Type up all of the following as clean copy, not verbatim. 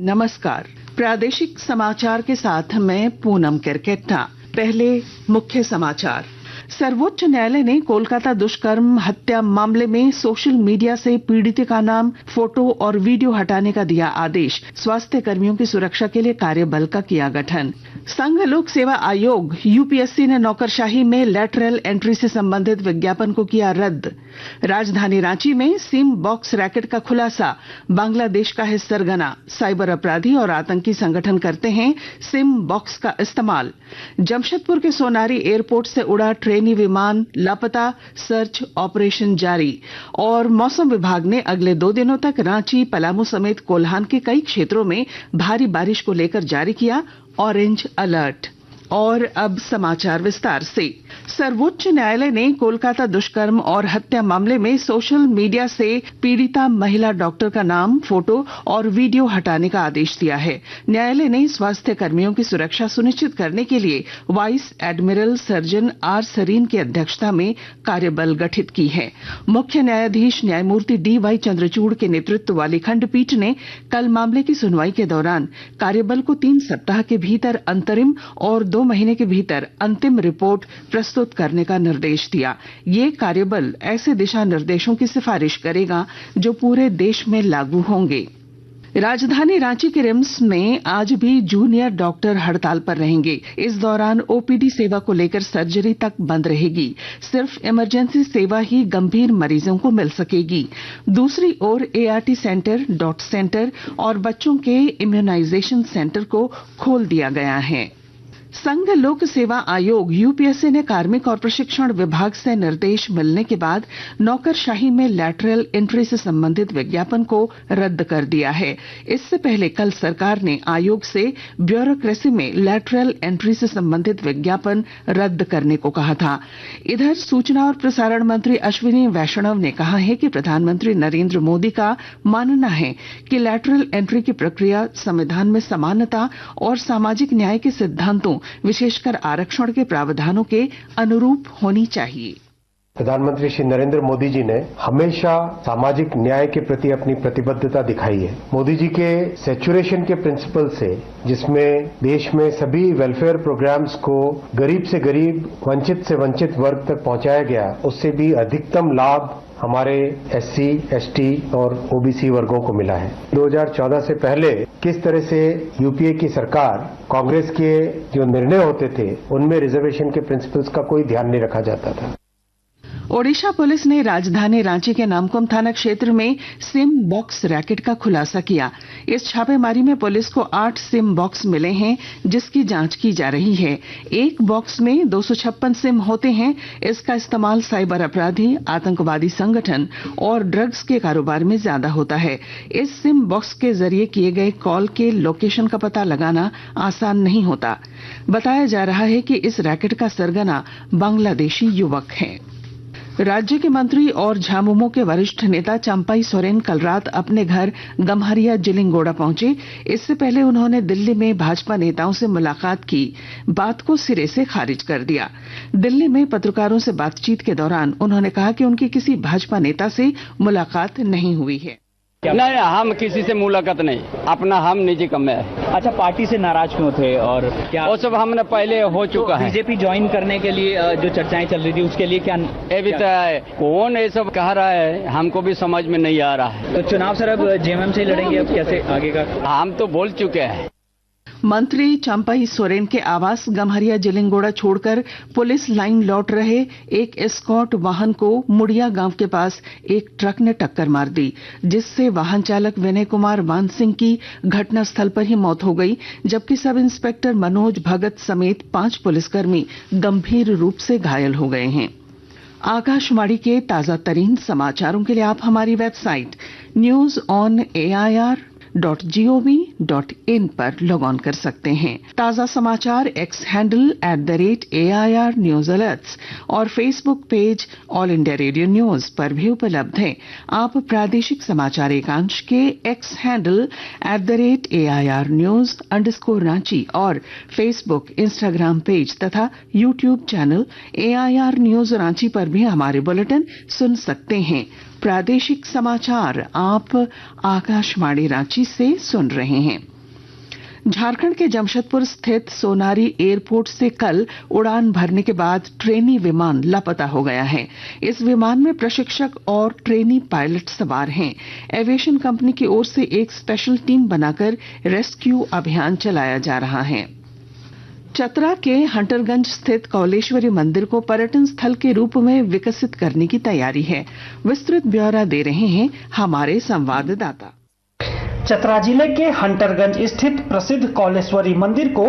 नमस्कार। प्रादेशिक समाचार के साथ मैं पूनम केरकेट्टा। पहले मुख्य समाचार। सर्वोच्च न्यायालय ने कोलकाता दुष्कर्म हत्या मामले में सोशल मीडिया से पीड़ित का नाम, फोटो और वीडियो हटाने का दिया आदेश। स्वास्थ्य कर्मियों की सुरक्षा के लिए कार्यबल का किया गठन। संघ लोक सेवा आयोग यूपीएससी ने नौकरशाही में लैटरल एंट्री से संबंधित विज्ञापन को किया रद्द। राजधानी रांची में सिम बॉक्स रैकेट का खुलासा। बांग्लादेश का है सरगना। साइबर अपराधी और आतंकी संगठन करते हैं सिम बॉक्स का इस्तेमाल। जमशेदपुर के सोनारी एयरपोर्ट से उड़ा ट्रेनी विमान लापता, सर्च ऑपरेशन जारी। और मौसम विभाग ने अगले 2 दिनों तक रांची, पलामू समेत कोल्हान के कई क्षेत्रों में भारी बारिश को लेकर जारी किया ऑरेंज अलर्ट। और अब समाचार विस्तार से। सर्वोच्च न्यायालय ने कोलकाता दुष्कर्म और हत्या मामले में सोशल मीडिया से पीड़िता महिला डॉक्टर का नाम, फोटो और वीडियो हटाने का आदेश दिया है। न्यायालय ने स्वास्थ्य कर्मियों की सुरक्षा सुनिश्चित करने के लिए vice admiral surgeon R Sarin की अध्यक्षता में कार्यबल गठित की है। मुख्य न्यायाधीश न्यायमूर्ति DY चंद्रचूड़ के नेतृत्व वाली खंडपीठ ने कल मामले की सुनवाई के दौरान कार्यबल को 3 सप्ताह के भीतर अंतरिम और 2 महीने के भीतर अंतिम रिपोर्ट प्रस्तुत करने का निर्देश दिया। ये कार्यबल ऐसे दिशा निर्देशों की सिफारिश करेगा जो पूरे देश में लागू होंगे। राजधानी रांची के रिम्स में आज भी जूनियर डॉक्टर हड़ताल पर रहेंगे। इस दौरान ओपीडी सेवा को लेकर सर्जरी तक बंद रहेगी। सिर्फ इमरजेंसी सेवा ही गंभीर मरीजों को मिल सकेगी। दूसरी ओर ART सेंटर, डॉट सेंटर और बच्चों के इम्यूनाइजेशन सेंटर को खोल दिया गया है। संघ लोक सेवा आयोग यूपीएससी ने कार्मिक और प्रशिक्षण विभाग से निर्देश मिलने के बाद नौकरशाही में लैटरल एंट्री से संबंधित विज्ञापन को रद्द कर दिया है। इससे पहले कल सरकार ने आयोग से ब्यूरोक्रेसी में लैटरल एंट्री से संबंधित विज्ञापन रद्द करने को कहा था। इधर सूचना और प्रसारण मंत्री अश्विनी वैष्णव ने कहा है कि प्रधानमंत्री नरेंद्र मोदी का मानना है कि लैटरल एंट्री की प्रक्रिया संविधान में समानता और सामाजिक न्याय के सिद्धांतों, विशेषकर आरक्षण के प्रावधानों के अनुरूप होनी चाहिए। प्रधानमंत्री श्री नरेंद्र मोदी जी ने हमेशा सामाजिक न्याय के प्रति अपनी प्रतिबद्धता दिखाई है। मोदी जी के सैचुरेशन के प्रिंसिपल से, जिसमें देश में सभी वेलफेयर प्रोग्राम्स को गरीब से गरीब, वंचित से वंचित वर्ग तक पहुंचाया गया, उससे भी अधिकतम लाभ हमारे SC, ST और OBC वर्गों को मिला है। 2014 से पहले किस तरह से यूपीए की सरकार, कांग्रेस के जो निर्णय होते थे उनमें रिजर्वेशन के प्रिंसिपल्स का कोई ध्यान नहीं रखा जाता था। ओडिशा पुलिस ने राजधानी रांची के नामकुम थाना क्षेत्र में सिम बॉक्स रैकेट का खुलासा किया। इस छापेमारी में पुलिस को 8 सिम बॉक्स मिले हैं, जिसकी जांच की जा रही है। एक बॉक्स में 256 सिम होते हैं। इसका इस्तेमाल साइबर अपराधी, आतंकवादी संगठन और ड्रग्स के कारोबार में ज्यादा होता है। इस सिम बॉक्स के जरिए किए गए कॉल के लोकेशन का पता लगाना आसान नहीं होता। बताया जा रहा है कि इस रैकेट का सरगना बांग्लादेशी युवक है। राज्य के मंत्री और झामुमो के वरिष्ठ नेता चंपाई सोरेन कल रात अपने घर गम्हरिया जिलिंगोड़ा पहुंचे। इससे पहले उन्होंने दिल्ली में भाजपा नेताओं से मुलाकात की बात को सिरे से खारिज कर दिया। दिल्ली में पत्रकारों से बातचीत के दौरान उन्होंने कहा कि उनकी किसी भाजपा नेता से मुलाकात नहीं हुई है। नहीं, हम किसी से मुलाकात नहीं, अपना हम निजी काम में है। अच्छा, पार्टी से नाराज क्यों थे और क्या? वो सब हमने पहले हो चुका है। बीजेपी ज्वाइन करने के लिए जो चर्चाएं चल रही थी, उसके लिए क्या अभी तक कौन ये सब कह रहा है, हमको भी समझ में नहीं आ रहा है। तो चुनाव सर अब जेएमएम से लड़ेंगे, अब कैसे आगे का? हम तो बोल चुके हैं। मंत्री चंपाई सोरेन के आवास गम्हरिया जिलिंगोड़ा छोड़कर पुलिस लाइन लौट रहे एक एस्कॉर्ट वाहन को मुड़िया गांव के पास एक ट्रक ने टक्कर मार दी, जिससे वाहन चालक विनय कुमार मान सिंह की घटनास्थल पर ही मौत हो गई, जबकि सब इंस्पेक्टर मनोज भगत समेत 5 पुलिसकर्मी गंभीर रूप से घायल हो गए हैं। आकाशवाणी के ताजा तरीन समाचारों के लिए आप हमारी वेबसाइट newsonair.gov.in पर लॉग ऑन कर सकते हैं। ताजा समाचार X handle @AIR news alerts और Facebook page All India Radio news पर भी उपलब्ध है। आप प्रादेशिक समाचार एकांश के X handle @AIR news _Ranchi और फेसबुक, इंस्टाग्राम पेज तथा YouTube channel AIR news Ranchi पर भी हमारे बुलेटिन सुन सकते हैं। प्रादेशिक समाचार आप आकाशवाणी रांची से सुन रहे हैं। झारखंड के जमशेदपुर स्थित सोनारी एयरपोर्ट से कल उड़ान भरने के बाद ट्रेनी विमान लापता हो गया है। इस विमान में प्रशिक्षक और ट्रेनी पायलट सवार हैं। एविएशन कंपनी की ओर से एक स्पेशल टीम बनाकर रेस्क्यू अभियान चलाया जा रहा है। चतरा के हंटरगंज स्थित कौलेश्वरी मंदिर को पर्यटन स्थल के रूप में विकसित करने की तैयारी है। विस्तृत ब्यौरा दे रहे हैं हमारे संवाददाता। चतरा जिले के हंटरगंज स्थित प्रसिद्ध कौलेश्वरी मंदिर को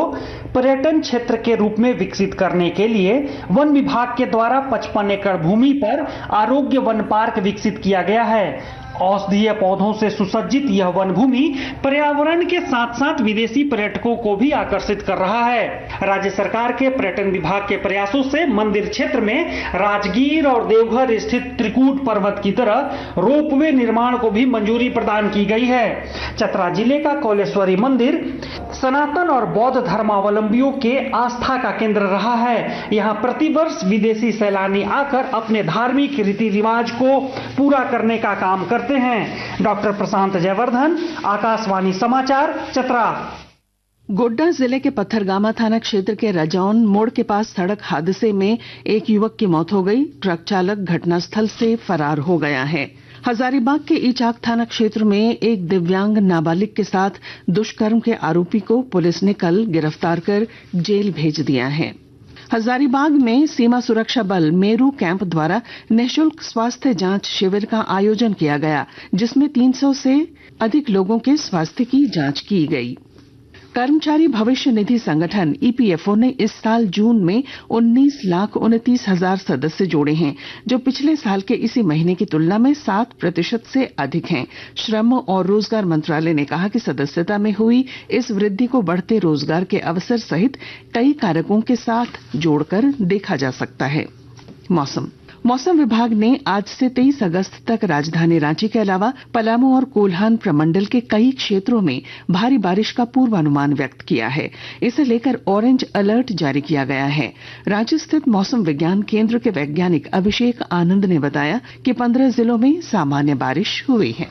पर्यटन क्षेत्र के रूप में विकसित करने के लिए वन विभाग के द्वारा 55 एकड़ भूमि पर आरोग्य वन पार्क विकसित किया गया है। औषधीय पौधों से सुसज्जित यह वन भूमि पर्यावरण के साथ साथ विदेशी पर्यटकों को भी आकर्षित कर रहा है। राज्य सरकार के पर्यटन विभाग के प्रयासों से मंदिर क्षेत्र में राजगीर और देवघर स्थित त्रिकूट पर्वत की तरह रोपवे निर्माण को भी मंजूरी प्रदान की गई है। चतरा जिले का कौलेश्वरी मंदिर सनातन और बौद्ध धर्मावलंबियों के आस्था का केंद्र रहा है। यहाँ प्रतिवर्ष विदेशी सैलानी आकर अपने धार्मिक रीति रिवाज को पूरा करने का काम करते हैं। डॉक्टर प्रशांत जयवर्धन, आकाशवाणी समाचार, चतरा। गोड्डा जिले के पत्थरगामा थाना क्षेत्र के रजौन मोड़ के पास सड़क हादसे में एक युवक की मौत हो गई। ट्रक चालक घटनास्थल से फरार हो गया है। हजारीबाग के ईचाक थाना क्षेत्र में एक दिव्यांग नाबालिग के साथ दुष्कर्म के आरोपी को पुलिस ने कल गिरफ्तार कर जेल भेज दिया है। हजारीबाग में सीमा सुरक्षा बल मेरू कैंप द्वारा निःशुल्क स्वास्थ्य जांच शिविर का आयोजन किया गया, जिसमें 300 से अधिक लोगों के स्वास्थ्य की जांच की गई। कर्मचारी भविष्य निधि संगठन ईपीएफओ ने इस साल जून में 19,29,000 सदस्य जोड़े हैं, जो पिछले साल के इसी महीने की तुलना में 7% से अधिक हैं। श्रम और रोजगार मंत्रालय ने कहा कि सदस्यता में हुई इस वृद्धि को बढ़ते रोजगार के अवसर सहित कई कारकों के साथ जोड़कर देखा जा सकता है। मौसम विभाग ने आज से 23 अगस्त तक राजधानी रांची के अलावा पलामू और कोल्हान प्रमंडल के कई क्षेत्रों में भारी बारिश का पूर्वानुमान व्यक्त किया है। इसे लेकर ऑरेंज अलर्ट जारी किया गया है। रांची स्थित मौसम विज्ञान केंद्र के वैज्ञानिक अभिषेक आनंद ने बताया कि 15 जिलों में सामान्य बारिश हुई है।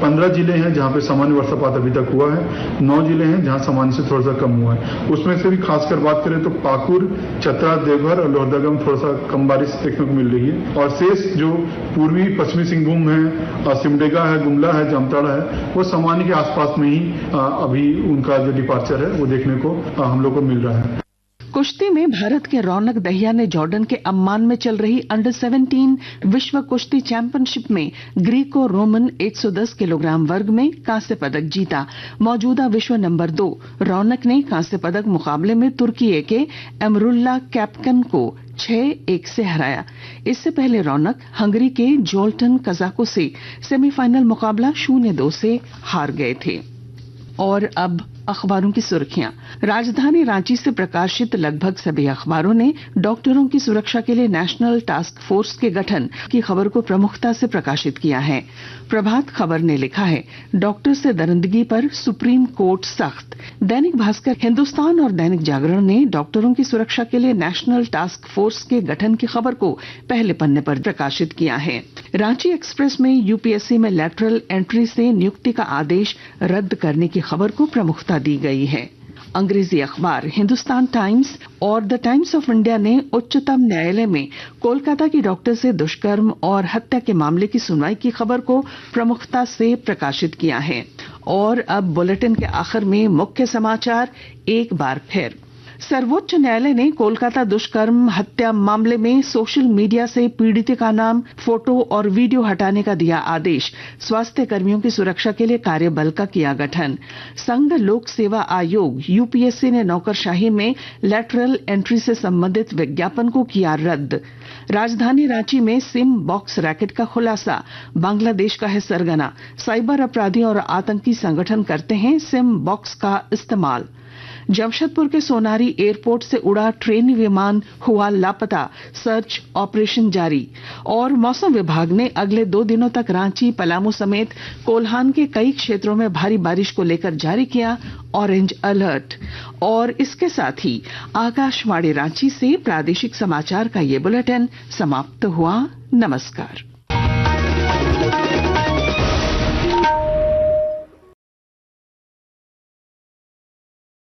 15 जिले हैं जहां पे सामान्य वर्षापात अभी तक हुआ है। 9 जिले हैं जहां सामान्य से थोड़ा सा कम हुआ है। उसमें से भी खासकर बात करें तो पाकुड़, चतरा, देवघर और लोहरदगा में थोड़ा सा कम बारिश देखने को मिल रही है। और शेष जो पूर्वी पश्चिमी सिंहभूम है, सिमडेगा है, गुमला है, जामताड़ा है, वो सामान्य के आसपास में ही अभी उनका जो डिपार्चर है वो देखने को हम लोग को मिल रहा है। कुश्ती में भारत के रौनक दहिया ने जॉर्डन के अम्मान में चल रही अंडर 17 विश्व कुश्ती चैंपियनशिप में ग्रीको रोमन 110 किलोग्राम वर्ग में कांस्य पदक जीता। मौजूदा विश्व नंबर 2 रौनक ने कांस्य पदक मुकाबले में तुर्की के एमरुल्ला कैप्कन को 6-1 से हराया। इससे पहले रौनक हंगरी के जोल्टन कजाको से सेमीफाइनल मुकाबला 0-2 से हार गए थे। और अब अखबारों की सुर्खियां। राजधानी रांची से प्रकाशित लगभग सभी अखबारों ने डॉक्टरों की सुरक्षा के लिए नेशनल टास्क फोर्स के गठन की खबर को प्रमुखता से प्रकाशित किया है। प्रभात खबर ने लिखा है, डॉक्टर से दरिंदगी पर सुप्रीम कोर्ट सख्त। दैनिक भास्कर, हिंदुस्तान और दैनिक जागरण ने डॉक्टरों की सुरक्षा के लिए नेशनल टास्क फोर्स के गठन की खबर को पहले पन्ने पर प्रकाशित किया है। रांची एक्सप्रेस में यूपीएससी में लैटरल एंट्री से नियुक्ति का आदेश रद्द करने की खबर को प्रमुखता दी गई है। अंग्रेजी अखबार हिंदुस्तान टाइम्स और द टाइम्स ऑफ इंडिया ने उच्चतम न्यायालय में कोलकाता की डॉक्टर से दुष्कर्म और हत्या के मामले की सुनवाई की खबर को प्रमुखता से प्रकाशित किया है। और अब बुलेटिन के आखिर में मुख्य समाचार एक बार फिर। सर्वोच्च न्यायालय ने कोलकाता दुष्कर्म हत्या मामले में सोशल मीडिया से पीड़ित का नाम, फोटो और वीडियो हटाने का दिया आदेश। स्वास्थ्य कर्मियों की सुरक्षा के लिए कार्यबल का किया गठन। संघ लोक सेवा आयोग यूपीएससी ने नौकरशाही में लैटरल एंट्री से संबंधित विज्ञापन को किया रद्द। राजधानी रांची में सिम बॉक्स रैकेट का खुलासा, बांग्लादेश का है सरगना। साइबर अपराधी और आतंकी संगठन करते हैं सिम बॉक्स का इस्तेमाल। जमशेदपुर के सोनारी एयरपोर्ट से उड़ा ट्रेनी विमान हुआ लापता, सर्च ऑपरेशन जारी। और मौसम विभाग ने अगले 2 दिनों तक रांची, पलामू समेत कोल्हान के कई क्षेत्रों में भारी बारिश को लेकर जारी किया ऑरेंज अलर्ट। और इसके साथ ही आकाशवाणी रांची से प्रादेशिक समाचार का ये बुलेटिन समाप्त हुआ। नमस्कार।